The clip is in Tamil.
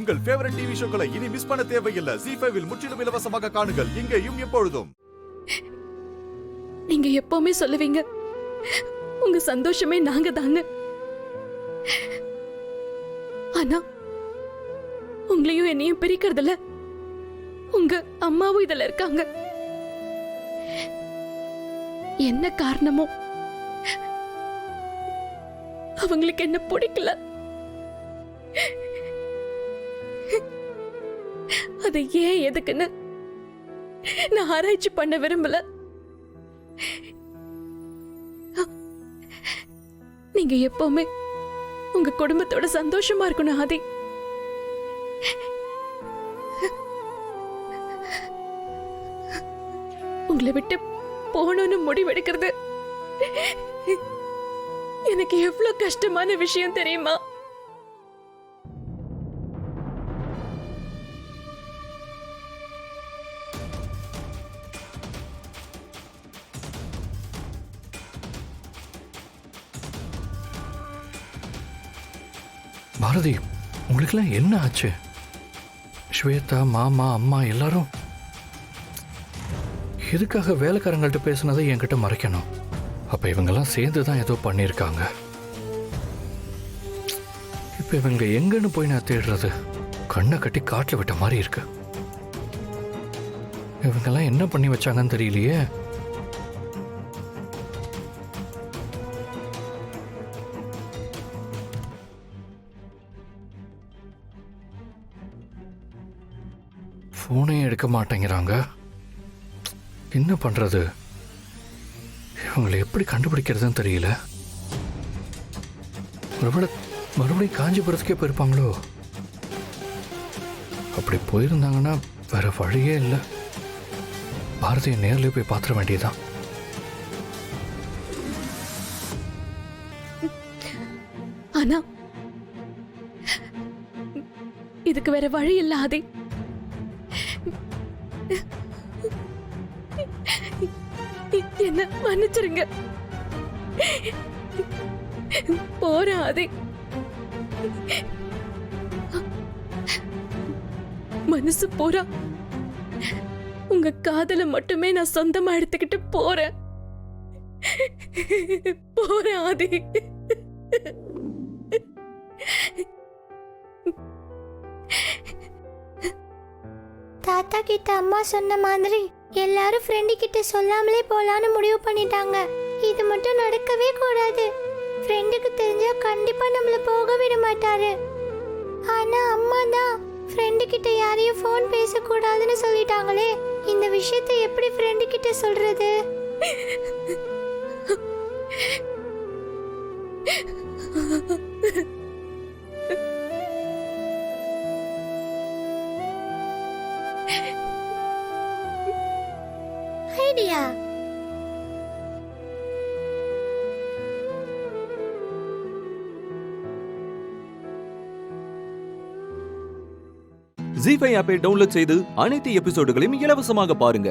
உங்கள் ஃபேவரட் டிவி ஷோக்களை இனி மிஸ் பண்ண தேவையில்லை. ZEE5 இல் முற்றிலும் இலவசமாக காணுங்கள். இங்கேயும் எப்பொழுதும். நீங்க எப்பவுமே சொல்லுவீங்க, உங்க சந்தோஷமே நாங்க தாங்க. ஆனா உங்களையும் என்னையும் பிரிக்கிறதுல உங்க அம்மாவும் இதுல இருக்காங்க. என்ன காரணமோ அவங்களுக்கு என்ன பிடிக்கல. அது ஏன் எதுக்குன்னு நான் ஆராய்ச்சி பண்ண விரும்பல. நீங்க எப்பவுமே உங்க குடும்பத்தோட சந்தோஷமா இருக்கணும் ஆதி. உங்களை விட்டு போகணும்னு முடிவெடுக்கிறது எனக்கு எவ்வளவு கஷ்டமான விஷயம் தெரியுமா? பாரதி, உங்களுக்கெல்லாம் என்ன ஆச்சு? ஸ்வேதா, மாமா, அம்மா எல்லாரும் எதுக்காக வேலைக்காரங்கள்ட்ட பேசுனதை என்கிட்ட மறைக்கணும்? அப்ப இவங்கெல்லாம் சேர்ந்து தான் ஏதோ பண்ணியிருக்காங்க. இப்ப இவங்க எங்கன்னு போய் நான் தேடுறது? கண்ணை கட்டி காட்டுல விட்ட மாதிரி இருக்கு. இவங்கெல்லாம் என்ன பண்ணி வச்சாங்கன்னு தெரியலையே. போனே எடுக்க மாட்டேங்கிறாங்க. என்ன பண்றது? இவங்களை எப்படி கண்டுபிடிக்கிறதுன்னு தெரியல. மறுபடியும் காஞ்சிபுரத்துக்கே போயிருப்பாங்களோ? அப்படி போயிருந்தாங்கன்னா வேற வழியே இல்லை. பாரதியை நேரில் போய் பார்த்துட வேண்டியதுதான். ஆனா இதுக்கு வேற வழி இல்ல ஆதி. என்ன மன்னிச்சிருங்க. போறேன் ஆதி. மனசு போறா உங்க காதல மட்டுமே நான் சொந்தமா எடுத்துக்கிட்டு போறேன். போறேன் ஆதி. தாத்தா கிட்ட அம்மா சொன்ன மாதிரி எல்லாரும் ஃப்ரெண்டு கிட்ட சொல்லாமலே போலான்னு முடிவு பண்ணிட்டாங்க. இது மட்டும் நடக்கவே கூடாது. ஃப்ரெண்டுக்கு தெரிஞ்சா கண்டிப்பா நம்மள போக விட மாட்டாரு. ஆனா அம்மா தான் ஃப்ரெண்டு கிட்ட யாரையும் ஃபோன் பேசக்கூடாதுன்னு சொல்லிட்டாங்களே. இந்த விஷயத்தை எப்படி ஃப்ரெண்டு கிட்ட சொல்றது? ஐடியா. ZEE5 ஆப்பை டவுன்லோட் செய்து அனைத்து எபிசோடுகளையும் இலவசமாக பாருங்க.